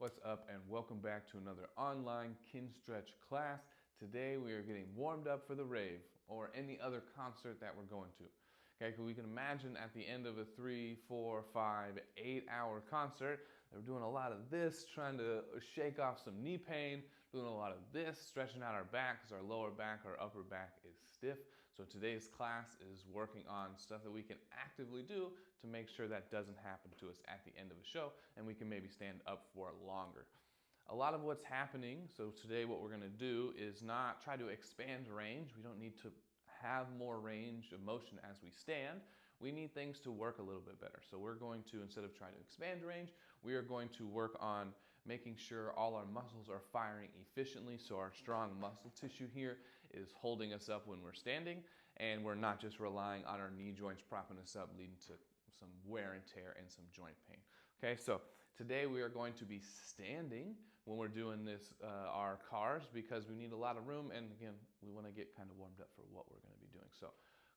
What's up and welcome back to another online Kinstretch class. Today we are getting warmed up for the Rave or any other concert that we're going to. Okay, because we can imagine at the end of a 3, 4, 5, 8 hour concert, they're doing a lot of this, trying to shake off some knee pain, doing a lot of this, stretching out our back because our lower back, our upper back is stiff. So today's class is working on stuff that we can actively do to make sure that doesn't happen to us at the end of a show and we can maybe stand up for longer. A lot of what's happening, so today what we're going to do is not try to expand range. We don't need to have more range of motion as we stand. We need things to work a little bit better. So we're going to, instead of trying to expand range, we are going to work on making sure all our muscles are firing efficiently, so our strong muscle tissue here is holding us up when we're standing, and we're not just relying on our knee joints propping us up, leading to some wear and tear and some joint pain. Okay, so today we are going to be standing when we're doing this, our cars, because we need a lot of room, and again, we want to get kind of warmed up for what we're going to be doing. So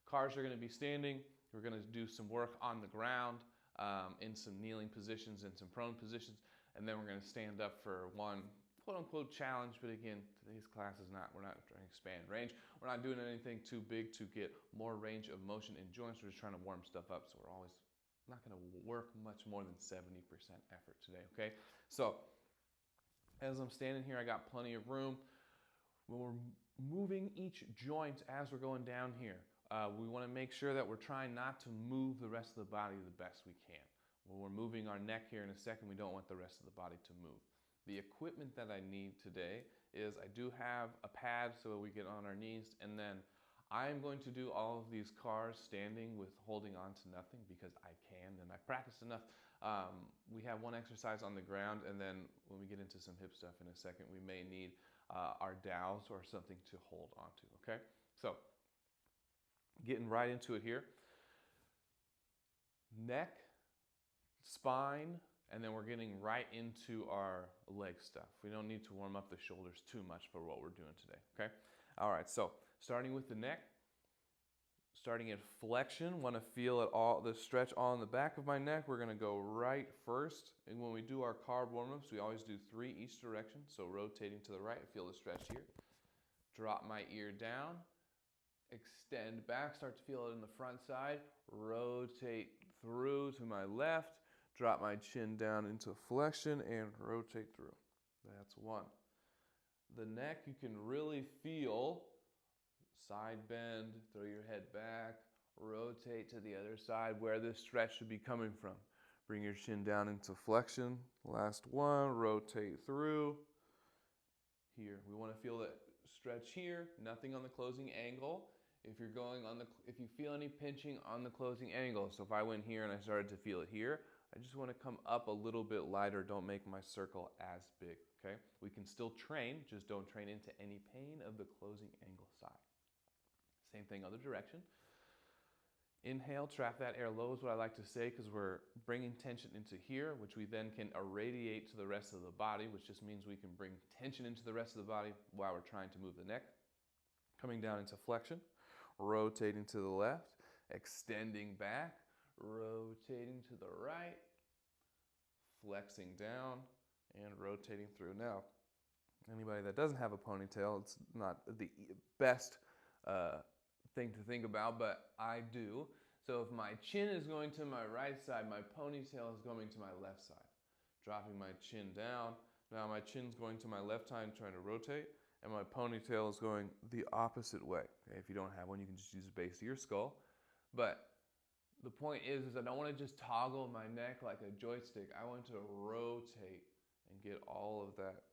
cars are going to be standing. We're going to do some work on the ground in some kneeling positions and some prone positions, and then we're going to stand up for one quote-unquote challenge. But again, today's class is not, we're not trying to expand range. We're not doing anything too big to get more range of motion in joints. We're just trying to warm stuff up, so we're always not going to work much more than 70% effort today, okay? So as I'm standing here, I got plenty of room. When we're moving each joint as we're going down here, we want to make sure that we're trying not to move the rest of the body the best we can. When we're moving our neck here in a second, we don't want the rest of the body to move. The equipment that I need today is I do have a pad so we get on our knees, and then I'm going to do all of these cars standing with holding on to nothing because I can and I practiced enough. We have one exercise on the ground, and then when we get into some hip stuff in a second, we may need our dowels or something to hold onto, okay? So getting right into it here. Neck, spine, and then we're getting right into our leg stuff. We don't need to warm up the shoulders too much for what we're doing today, okay? All right, so starting with the neck, starting at flexion, want to feel it all, the stretch all in the back of my neck. We're going to go right first. And when we do our carb warm-ups, we always do 3 each direction. So rotating to the right, feel the stretch here. Drop my ear down, extend back, start to feel it in the front side, rotate through to my left, drop my chin down into flexion and rotate through. That's 1. The neck, you can really feel side bend, throw your head back, rotate to the other side where this stretch should be coming from. Bring your chin down into flexion. Last 1, rotate through. Here, we want to feel that stretch here, nothing on the closing angle. If you're going on if you feel any pinching on the closing angle, so if I went here and I started to feel it here, I just want to come up a little bit lighter. Don't make my circle as big, okay? We can still train, just don't train into any pain of the closing angle side. Same thing, other direction. Inhale, trap that air low is what I like to say, because we're bringing tension into here, which we then can irradiate to the rest of the body, which just means we can bring tension into the rest of the body while we're trying to move the neck. Coming down into flexion, rotating to the left, extending back, rotating to the right, flexing down, and rotating through. Now, anybody that doesn't have a ponytail, it's not the best thing to think about, but I do. So if my chin is going to my right side, my ponytail is going to my left side. Dropping my chin down. Now my chin's going to my left side, trying to rotate, and my ponytail is going the opposite way. Okay? If you don't have one, you can just use the base of your skull. But the point is I don't want to just toggle my neck like a joystick. I want to rotate and get all of that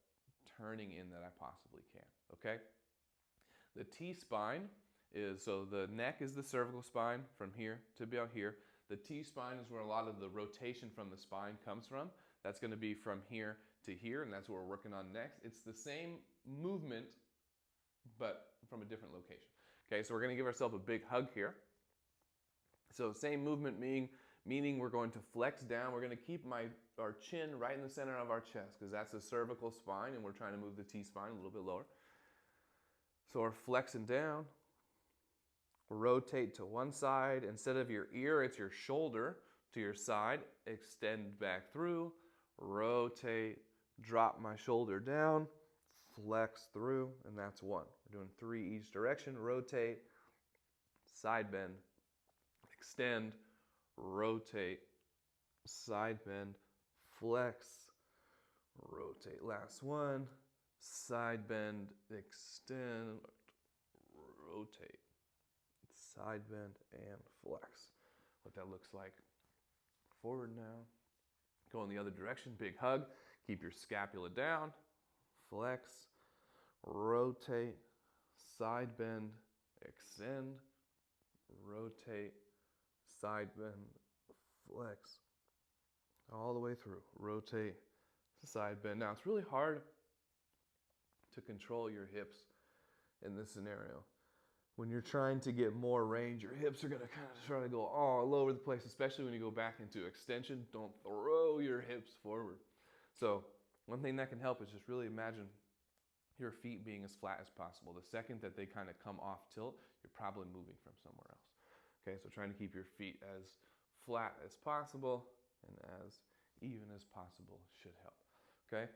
turning in that I possibly can, okay? The T-spine is, so the neck is the cervical spine from here to about here. The T-spine is where a lot of the rotation from the spine comes from. That's going to be from here to here, and that's what we're working on next. It's the same movement, but from a different location. Okay, so we're going to give ourselves a big hug here. So same movement, meaning we're going to flex down. We're going to keep our chin right in the center of our chest, because that's the cervical spine, and we're trying to move the T-spine a little bit lower. So we're flexing down. Rotate to one side. Instead of your ear, it's your shoulder to your side. Extend back through. Rotate, drop my shoulder down, flex through, and that's one. We're doing 3 each direction. Rotate, side bend, extend, rotate, side bend, flex, rotate. Last one, side bend, extend, rotate, side bend, and flex. What that looks like. Forward now. Go in the other direction, big hug. Keep your scapula down. Flex, rotate, side bend, extend, rotate, side bend, flex. All the way through. Rotate, side bend. Now it's really hard to control your hips in this scenario. When you're trying to get more range, your hips are gonna kind of try to go all over the place, especially when you go back into extension. Don't throw your hips forward. So one thing that can help is just really imagine your feet being as flat as possible. The second that they kind of come off tilt, you're probably moving from somewhere else. Okay, so trying to keep your feet as flat as possible and as even as possible should help. Okay,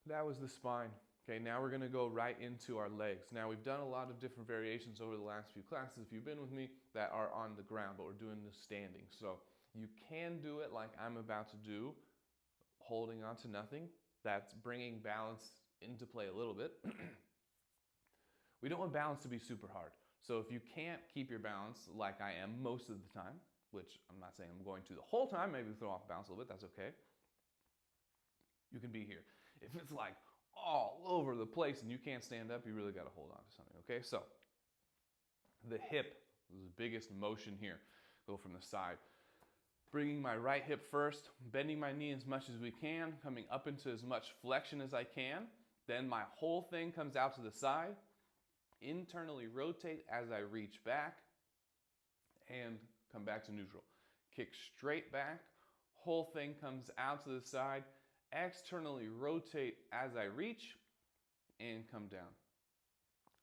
that was the spine. Okay, now we're gonna go right into our legs. Now we've done a lot of different variations over the last few classes, if you've been with me, that are on the ground, but we're doing the standing. So you can do it like I'm about to do, holding on to nothing. That's bringing balance into play a little bit. We don't want balance to be super hard. So if you can't keep your balance like I am most of the time, which I'm not saying I'm going to the whole time, maybe throw off balance a little bit, that's okay. You can be here. If it's like all over the place and you can't stand up, you really got to hold on to something, okay? So the hip is the biggest motion here. Go from the side. Bringing my right hip first, bending my knee as much as we can, coming up into as much flexion as I can. Then my whole thing comes out to the side. Internally rotate as I reach back and come back to neutral. Kick straight back, whole thing comes out to the side. Externally rotate as I reach and come down.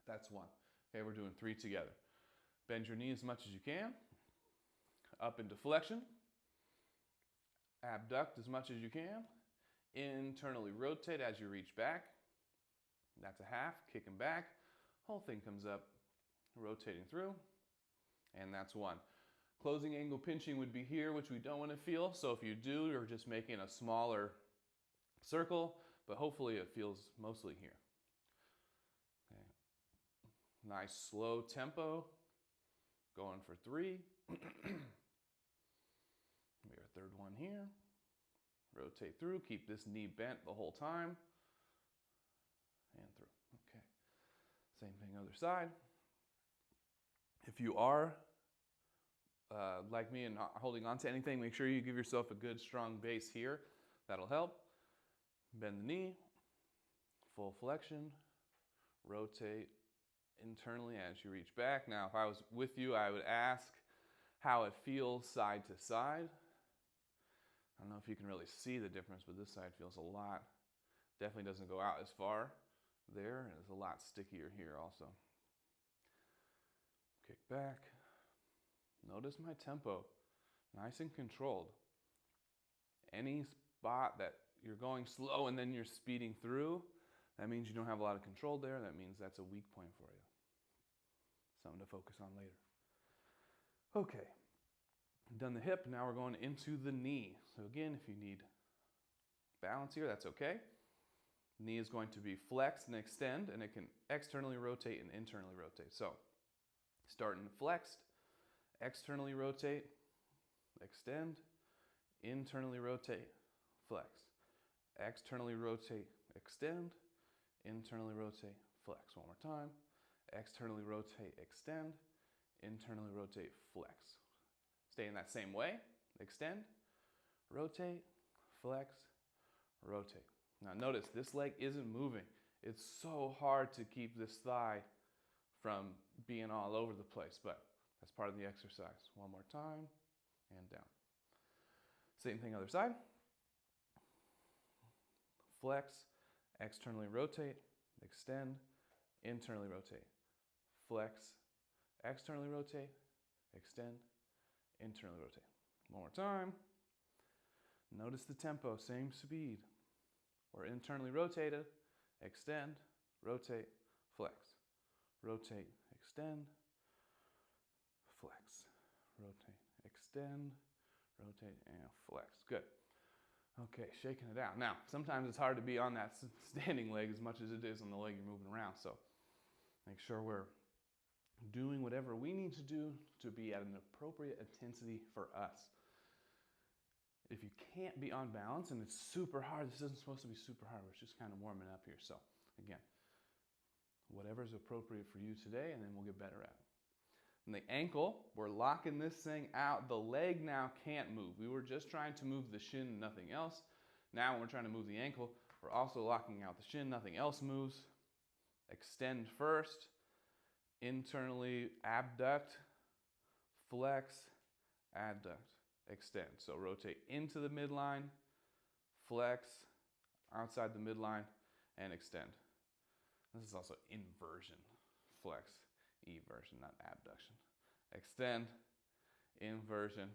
That's one. Okay, we're doing 3 together. Bend your knee as much as you can. Up into flexion. Abduct as much as you can. Internally rotate as you reach back. That's a half, kicking back. Whole thing comes up, rotating through, and that's one. Closing angle pinching would be here, which we don't want to feel. So if you do, you're just making a smaller circle, but hopefully it feels mostly here. Okay. Nice slow tempo. Going for 3. Maybe our third one here. Rotate through, keep this knee bent the whole time. And through. Okay. Same thing other side. If you are like me and not holding on to anything, make sure you give yourself a good strong base here. That'll help. Bend the knee, full flexion, rotate internally as you reach back. Now, if I was with you, I would ask how it feels side to side. I don't know if you can really see the difference, but this side feels a lot, definitely doesn't go out as far there, and it's a lot stickier here also. Kick back. Notice my tempo, nice and controlled. Any spot that you're going slow and then you're speeding through, that means you don't have a lot of control there. That means that's a weak point for you. Something to focus on later. Okay, done the hip, now we're going into the knee. So again, if you need balance here, that's okay. Knee is going to be flexed and extend, and it can externally rotate and internally rotate. So starting flexed, externally rotate, extend, internally rotate, flex. Externally rotate, extend, internally rotate, flex. One more time. Externally rotate, extend, internally rotate, flex. Stay in that same way. Extend, rotate, flex, rotate. Now notice this leg isn't moving. It's so hard to keep this thigh from being all over the place, but that's part of the exercise. One more time, and down. Same thing other side. Flex, externally rotate, extend, internally rotate. Flex, externally rotate, extend, internally rotate. One more time. Notice the tempo, same speed. We're internally rotated, extend, rotate, flex. Rotate, extend, flex. Rotate, extend, rotate, and flex. Good. Okay, shaking it out. Now, sometimes it's hard to be on that standing leg as much as it is on the leg you're moving around. So make sure we're doing whatever we need to do to be at an appropriate intensity for us. If you can't be on balance and it's super hard, this isn't supposed to be super hard. We're just kind of warming up here. So again, whatever's appropriate for you today, and then we'll get better at it. And the ankle, we're locking this thing out. The leg now can't move. We were just trying to move the shin and nothing else. Now when we're trying to move the ankle, we're also locking out the shin, nothing else moves. Extend first, internally abduct, flex, adduct, extend. So rotate into the midline, flex, outside the midline, and extend. This is also inversion, flex, eversion, not abduction. Extend, inversion,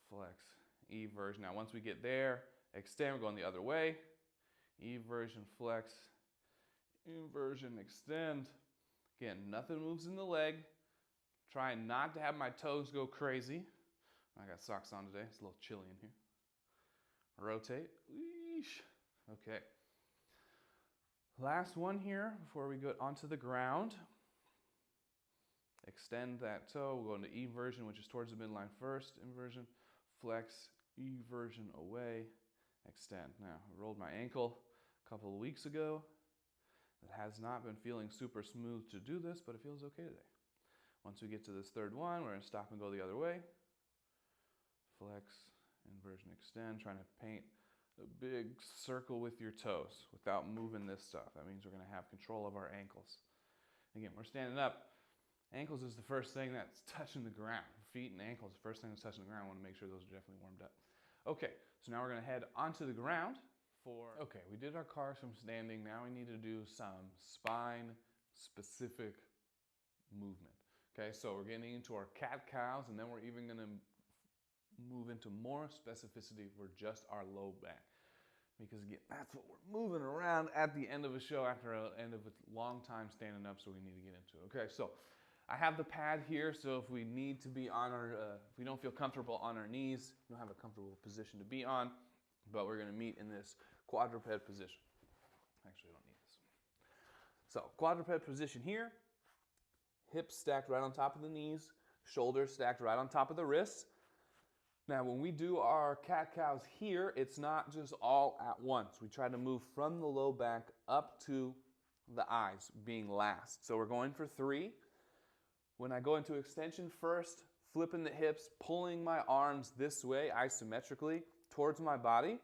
flex, eversion. Now once we get there, extend, we're going the other way. Eversion, flex, inversion, extend. Again, nothing moves in the leg. Trying not to have my toes go crazy. I got socks on today, it's a little chilly in here. Rotate, Eesh. Okay. Last one here before we go onto the ground. Extend that toe. We'll go into eversion, which is towards the midline first. Inversion, flex, eversion away, extend. Now, I rolled my ankle a couple of weeks ago. It has not been feeling super smooth to do this, but it feels okay today. Once we get to this third one, we're going to stop and go the other way. Flex, inversion, extend, trying to paint a big circle with your toes without moving this stuff. That means we're going to have control of our ankles. Again, we're standing up. Ankles is the first thing that's touching the ground. Feet and ankles, the first thing that's touching the ground. I want to make sure those are definitely warmed up. Okay, so now we're going to head onto the ground for, okay, we did our cars from standing. Now we need to do some spine-specific movement. Okay, so we're getting into our cat-cows, and then we're even going to move into more specificity for just our low back. Because again, that's what we're moving around at the end of a show after the end of a long time standing up, so we need to get into it. Okay, so I have the pad here, so if we need to be on our, if we don't feel comfortable on our knees, we don't have a comfortable position to be on, but we're gonna meet in this quadruped position. Actually, I don't need this. So, quadruped position here, hips stacked right on top of the knees, shoulders stacked right on top of the wrists. Now, when we do our cat-cows here, it's not just all at once. We try to move from the low back up to the eyes, being last. So we're going for 3. When I go into extension first, flipping the hips, pulling my arms this way, isometrically, towards my body.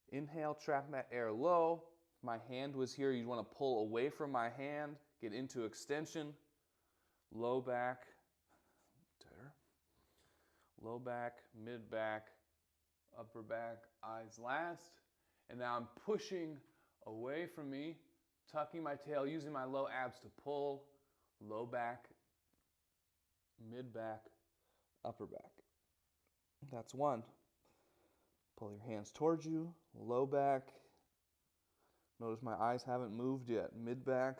Inhale, trap that air low. My hand was here. You want to pull away from my hand, get into extension, low back, low back, mid back, upper back, eyes last. And now I'm pushing away from me, tucking my tail, using my low abs to pull, low back, mid back, upper back. That's 1. Pull your hands towards you, low back. Notice my eyes haven't moved yet, mid back.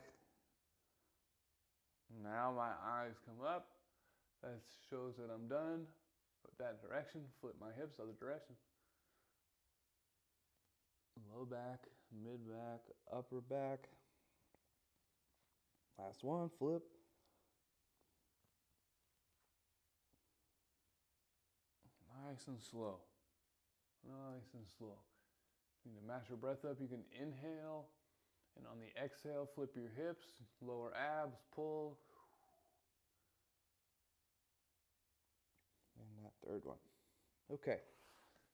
Now my eyes come up. That shows that I'm done. That direction, flip my hips, other direction. Low back, mid back, upper back. Last one, flip. Nice and slow. Nice and slow. You need to match your breath up. You can inhale, and on the exhale, flip your hips, lower abs, pull. And that third one. Okay,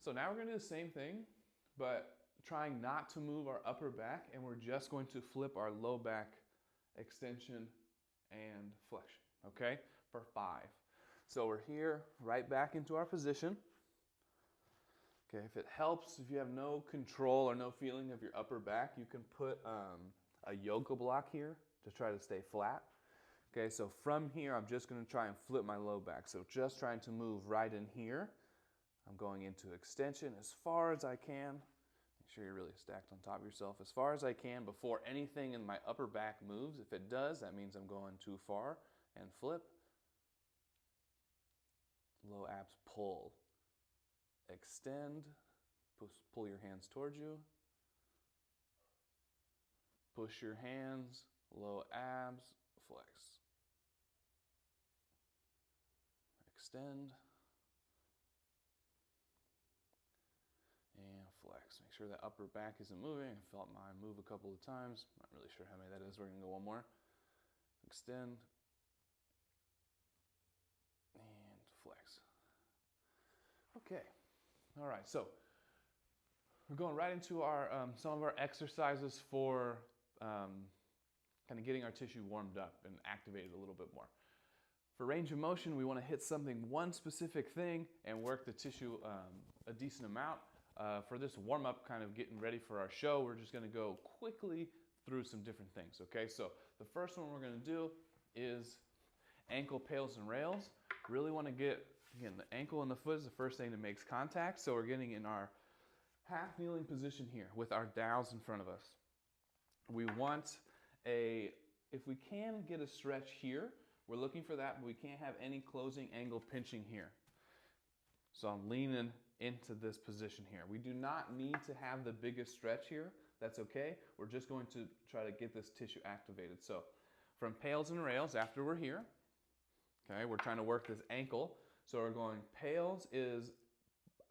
so now we're going to do the same thing, but trying not to move our upper back, and we're just going to flip our low back extension and flexion, okay, for 5. So we're here, right back into our position. Okay, if it helps, if you have no control or no feeling of your upper back, you can put a yoga block here to try to stay flat. Okay, so from here, I'm just going to try and flip my low back. So just trying to move right in here. I'm going into extension as far as I can Make sure you're really stacked on top of yourself as far as I can before anything in my upper back moves. If it does, that means I'm going too far. And flip. Low abs pull. Extend. Pull your hands towards you. Push your hands. Low abs. Flex. Extend. And flex. Make sure that upper back isn't moving. I felt mine move a couple of times. Not really sure how many that is. We're going to go one more. Extend. And flex. Okay. All right. So we're going right into our some of our exercises for kind of getting our tissue warmed up and activated a little bit more. For range of motion, we want to hit something, one specific thing, and work the tissue a decent amount. For this warm-up, kind of getting ready for our show, we're just going to go quickly through some different things, okay? So the first one we're going to do is ankle pails and rails. Really want to get, again, the ankle and the foot is the first thing that makes contact, so we're getting in our half kneeling position here with our dowels in front of us. We want if we can get a stretch here, we're looking for that, but we can't have any closing angle pinching here. So I'm leaning into this position here. We do not need to have the biggest stretch here. That's okay. We're just going to try to get this tissue activated. So from pails and rails, after we're here, okay, we're trying to work this ankle. So we're going, pails is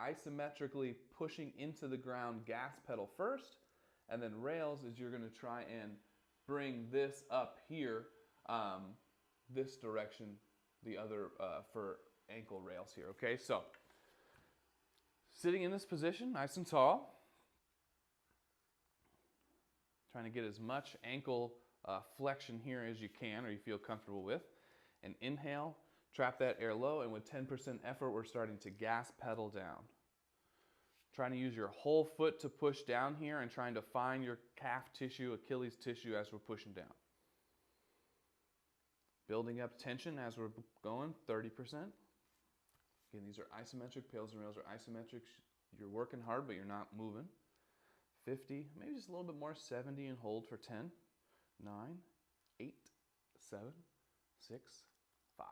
isometrically pushing into the ground, gas pedal first, and then rails is you're going to try and bring this up here, this direction, the other for ankle rails here, okay? So sitting in this position, nice and tall, trying to get as much ankle flexion here as you can or you feel comfortable with. And inhale, trap that air low, and with 10% effort, we're starting to gas pedal down. Trying to use your whole foot to push down here and trying to find your calf tissue, Achilles tissue as we're pushing down. Building up tension as we're going, 30%. Again, these are isometric, pails and rails are isometric. You're working hard, but you're not moving. 50, maybe just a little bit more, 70 and hold for 10, 9, 8, 7, 6, 5,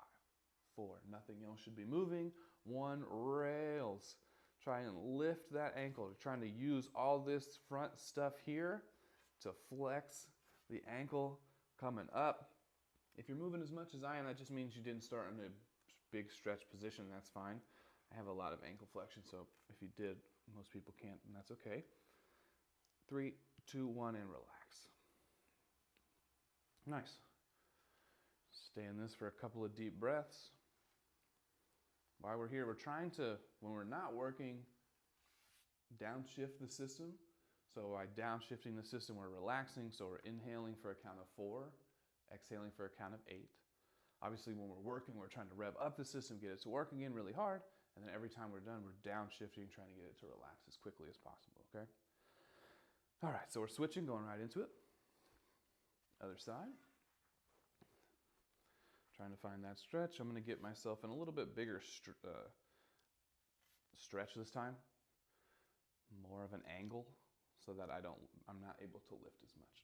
4. Nothing else should be moving. 1, rails. Try and lift that ankle. We're trying to use all this front stuff here to flex the ankle coming up. If you're moving as much as I am, that just means you didn't start in a big stretch position. That's fine. I have a lot of ankle flexion, so if you did, most people can't, and that's okay. 3, 2, 1, and relax. Nice. Stay in this for a couple of deep breaths. While we're here, we're trying to, when we're not working, downshift the system. So by downshifting the system, we're relaxing. So we're inhaling for a count of 4, exhaling for a count of 8. Obviously, when we're working, we're trying to rev up the system, get it to work again really hard. And then every time we're done, we're downshifting, trying to get it to relax as quickly as possible, okay? All right, so we're switching, going right into it. Other side. Trying to find that stretch. I'm going to get myself in a little bit bigger stretch this time. More of an angle so that I'm not able to lift as much.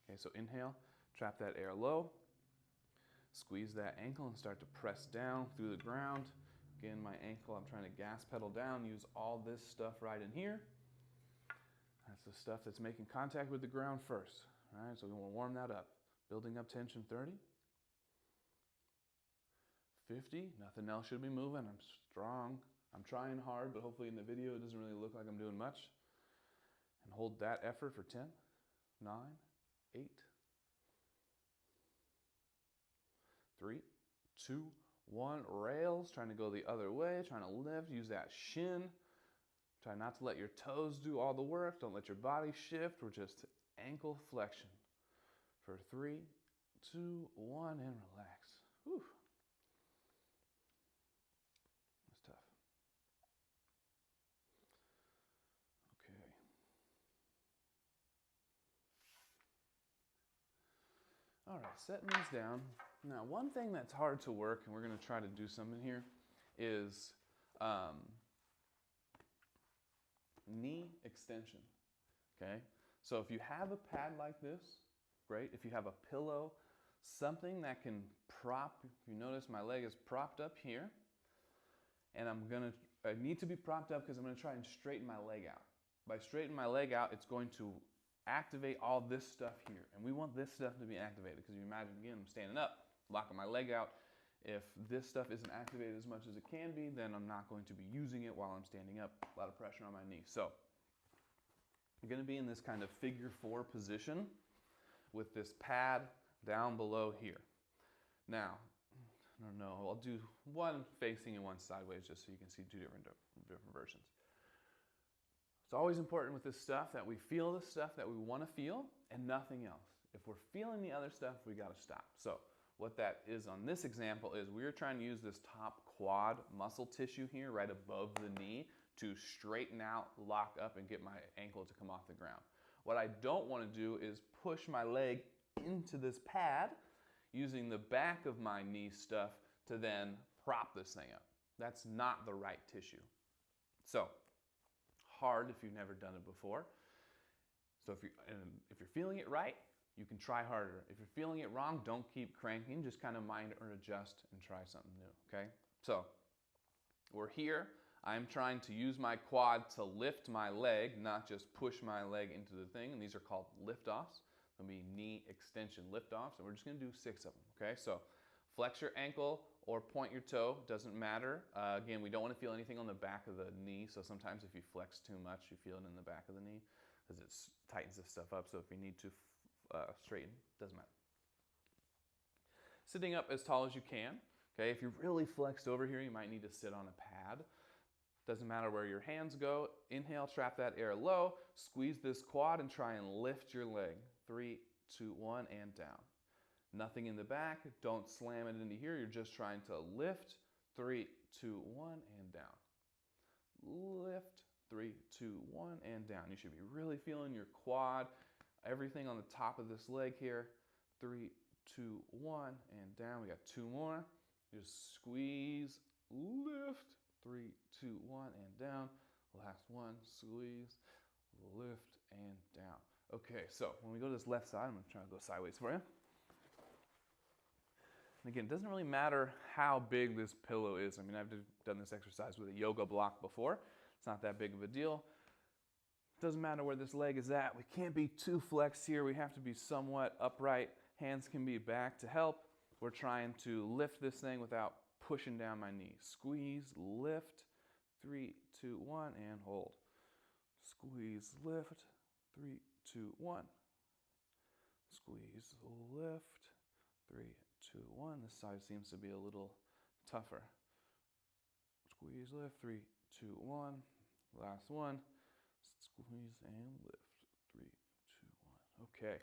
Okay, so inhale, trap that air low. Squeeze that ankle and start to press down through the ground. Again, my ankle, I'm trying to gas pedal down, use all this stuff right in here. That's the stuff that's making contact with the ground first. All right, so we want to warm that up. Building up tension, 30. 50, nothing else should be moving. I'm strong. I'm trying hard, but hopefully in the video it doesn't really look like I'm doing much. And hold that effort for 10, 9, 8, 3, 2, 1. Rails, trying to go the other way, trying to lift, use that shin. Try not to let your toes do all the work. Don't let your body shift. We're just ankle flexion for 3, 2, 1, and relax. Whew. That's tough. Okay. All right, setting these down. Now, one thing that's hard to work, and we're going to try to do something here, is knee extension, okay? So if you have a pad like this, great. If you have a pillow, something that can prop, if you notice my leg is propped up here, and I need to be propped up because I'm gonna try and straighten my leg out. By straightening my leg out, it's going to activate all this stuff here. And we want this stuff to be activated because you imagine, again, I'm standing up, locking my leg out. If this stuff isn't activated as much as it can be, then I'm not going to be using it while I'm standing up. A lot of pressure on my knee. So I'm going to be in this kind of figure 4 position with this pad down below here. Now, I don't know, I'll do one facing and one sideways just so you can see two different versions. It's always important with this stuff that we feel the stuff that we want to feel and nothing else. If we're feeling the other stuff, we got to stop. So what that is on this example is we're trying to use this top quad muscle tissue here right above the knee to straighten out, lock up, and get my ankle to come off the ground. What I don't want to do is push my leg into this pad using the back of my knee stuff to then prop this thing up. That's not the right tissue. So hard if you've never done it before. So if you're feeling it right, you can try harder. If you're feeling it wrong, don't keep cranking. Just kind of mind or adjust and try something new, okay? So we're here. I'm trying to use my quad to lift my leg, not just push my leg into the thing. And these are called lift-offs. There'll be knee extension lift-offs, and we're just going to do 6 of them, okay? So flex your ankle or point your toe, doesn't matter. Again, we don't want to feel anything on the back of the knee, so sometimes if you flex too much, you feel it in the back of the knee because it tightens this stuff up, so if you need to straighten, doesn't matter. Sitting up as tall as you can, okay? If you're really flexed over here, you might need to sit on a pad. Doesn't matter where your hands go. Inhale, trap that air low, squeeze this quad and try and lift your leg. 3, 2, 1, and down. Nothing in the back, don't slam it into here, you're just trying to lift. 3, 2, 1, and down. Lift, 3, 2, 1, and down. You should be really feeling your quad, everything on the top of this leg here. 3, 2, 1, and down. We got 2 more. Just squeeze, lift. 3, 2, 1, and down. Last one, squeeze, lift, and down. Okay, so when we go to this left side, I'm going to try to go sideways for you. And again, it doesn't really matter how big this pillow is. I mean, I've done this exercise with a yoga block before. It's not that big of a deal. It doesn't matter where this leg is at. We can't be too flexed here. We have to be somewhat upright. Hands can be back to help. We're trying to lift this thing without pushing down my knee. Squeeze, lift, 3, 2, 1, and hold. Squeeze, lift, 3, 2, 1. Squeeze, lift, 3, 2, 1. This side seems to be a little tougher. Squeeze, lift, 3, 2, 1. Last one. Squeeze and lift, 3, 2, 1. Okay.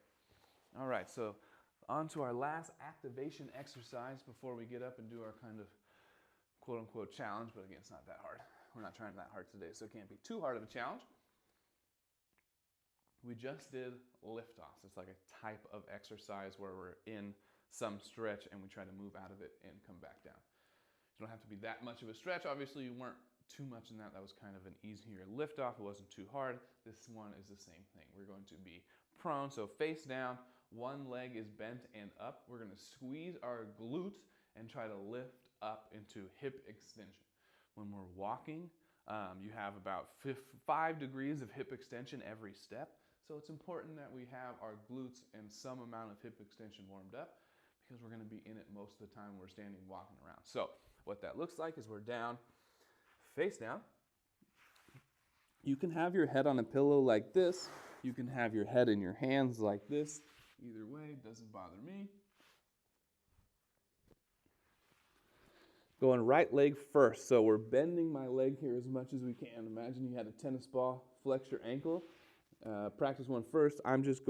All right, so on to our last activation exercise before we get up and do our kind of quote-unquote challenge, but again, it's not that hard. We're not trying that hard today, so it can't be too hard of a challenge. We just did lift-offs. It's like a type of exercise where we're in some stretch and we try to move out of it and come back down. You don't have to be that much of a stretch. Obviously, you weren't too much in that. That was kind of an easier lift-off. It wasn't too hard. This one is the same thing. We're going to be prone, so face down. One leg is bent and up. We're going to squeeze our glutes and try to lift up into hip extension. When we're walking, you have about 5 degrees of hip extension every step. So it's important that we have our glutes and some amount of hip extension warmed up because we're going to be in it most of the time when we're standing walking around. So what that looks like is we're down, face down. You can have your head on a pillow like this. You can have your head in your hands like this. Either way, doesn't bother me. Going right leg first. So we're bending my leg here as much as we can. Imagine you had a tennis ball, flex your ankle. Practice one first. I'm just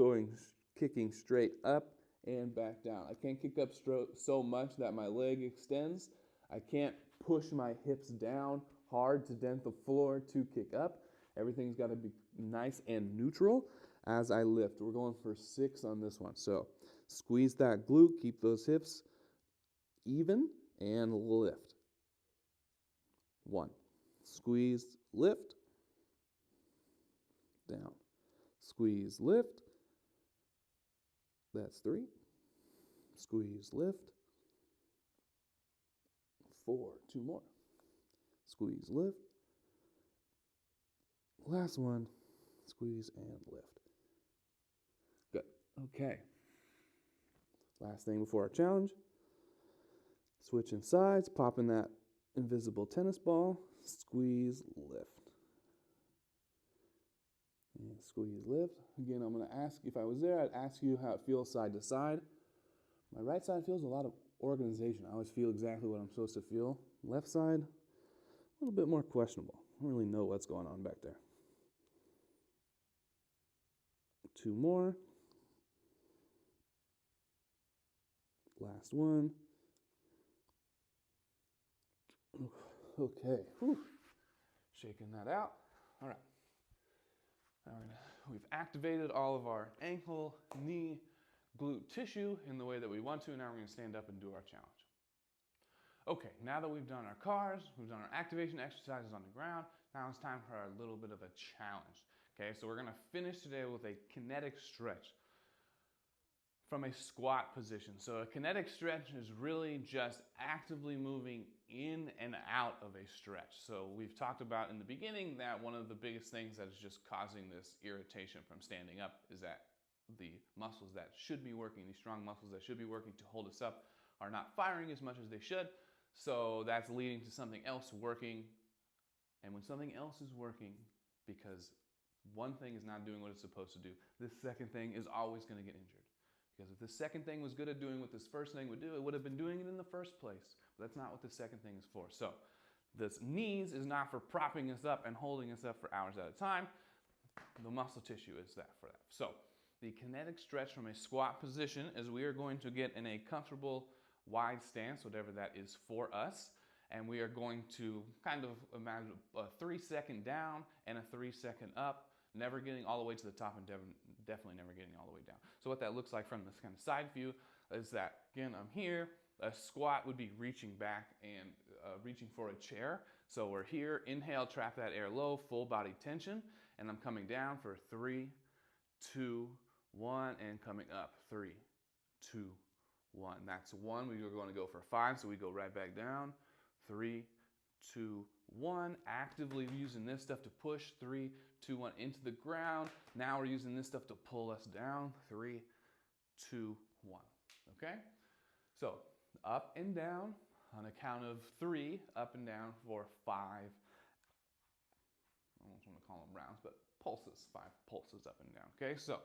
kicking straight up and back down. I can't kick up so much that my leg extends. I can't push my hips down hard to dent the floor to kick up. Everything's got to be nice and neutral as I lift. We're going for 6 on this one. So squeeze that glute, keep those hips even, and lift. 1. Squeeze, lift. down. Squeeze, lift. That's 3. Squeeze, lift. 4. 2 more. Squeeze, lift. Last one. Squeeze and lift. Good. Okay. Last thing before our challenge. Switching sides, popping that invisible tennis ball. Squeeze, lift. And squeeze, lift. Again, I'm going to ask, if I was there, I'd ask you how it feels side to side. My right side feels a lot of organization. I always feel exactly what I'm supposed to feel. Left side, a little bit more questionable. I don't really know what's going on back there. 2 more. Last one. Okay. Whew. Shaking that out. All right. Now we've activated all of our ankle, knee, glute tissue in the way that we want to. Now we're going to stand up and do our challenge. Okay, now that we've done our cars, we've done our activation exercises on the ground, now it's time for a little bit of a challenge. Okay, so we're going to finish today with a kinetic stretch from a squat position. So a kinetic stretch is really just actively moving in and out of a stretch. So we've talked about in the beginning that one of the biggest things that is just causing this irritation from standing up is that the muscles that should be working, these strong muscles that should be working to hold us up, are not firing as much as they should. So that's leading to something else working. And when something else is working, because one thing is not doing what it's supposed to do, this second thing is always going to get injured. Because if the second thing was good at doing what this first thing would do, it would have been doing it in the first place. But that's not what the second thing is for. So this knees is not for propping us up and holding us up for hours at a time. The muscle tissue is that for that. So the kinetic stretch from a squat position is we are going to get in a comfortable wide stance, whatever that is for us. And we are going to kind of imagine a 3-second down and a 3-second up, never getting all the way to the top and definitely never getting all the way down. So what that looks like from this kind of side view is that, again, I'm here. A squat would be reaching back and reaching for a chair. So we're here, inhale, trap that air low, full body tension. And I'm coming down for 3, 2, 1, and coming up. 3, 2, 1. That's 1. We're going to go for 5, so we go right back down. 3, 2, 1. Actively using this stuff to push. 3, 2, 1 into the ground. Now we're using this stuff to pull us down. 3, 2, 1. Okay? So up and down on a count of 3. Up and down for 5. I don't want to call them rounds, but pulses. 5 pulses up and down. Okay? So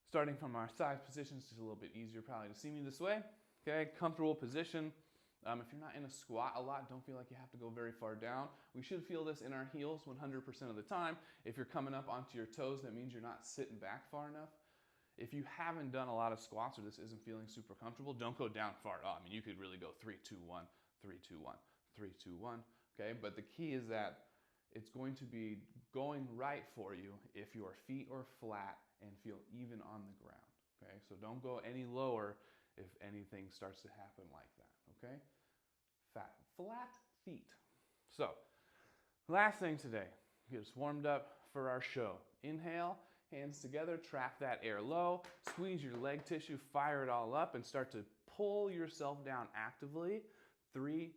starting from our side positions, it's a little bit easier probably to see me this way. Okay? Comfortable position. If you're not in a squat a lot, don't feel like you have to go very far down. We should feel this in our heels 100% of the time. If you're coming up onto your toes, that means you're not sitting back far enough. If you haven't done a lot of squats or this isn't feeling super comfortable, don't go down far at all. I mean, you could really go 3, 2, 1, 3, 2, 1, 3, 2, 1. Okay, but the key is that it's going to be going right for you if your feet are flat and feel even on the ground. Okay, so don't go any lower if anything starts to happen like that. Okay, flat feet. So last thing today, get us warmed up for our show. Inhale, hands together, trap that air low, squeeze your leg tissue, fire it all up, and start to pull yourself down actively. 3,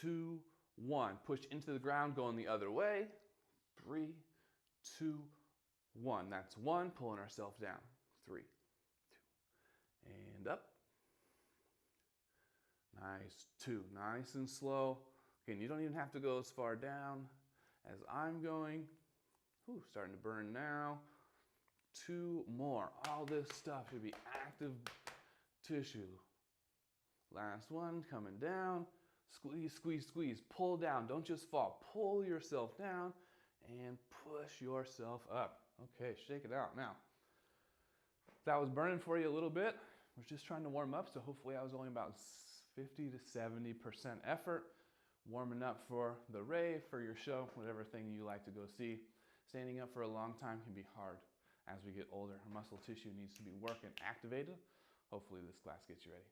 2, 1. Push into the ground, going the other way. 3, 2, 1. That's 1, pulling ourselves down. 3, 2, and up. Nice. 2, nice and slow. Again, you don't even have to go as far down as I'm going. Ooh, starting to burn now. 2 more. All this stuff should be active tissue. Last one, coming down. Squeeze, squeeze, squeeze. Pull down. Don't just fall. Pull yourself down and push yourself up. Okay, shake it out. Now, if that was burning for you a little bit, we're just trying to warm up, so hopefully I was only about 50 to 70% effort, warming up for the rave, for your show, whatever thing you like to go see. Standing up for a long time can be hard. As we get older, our muscle tissue needs to be working, activated. Hopefully this class gets you ready.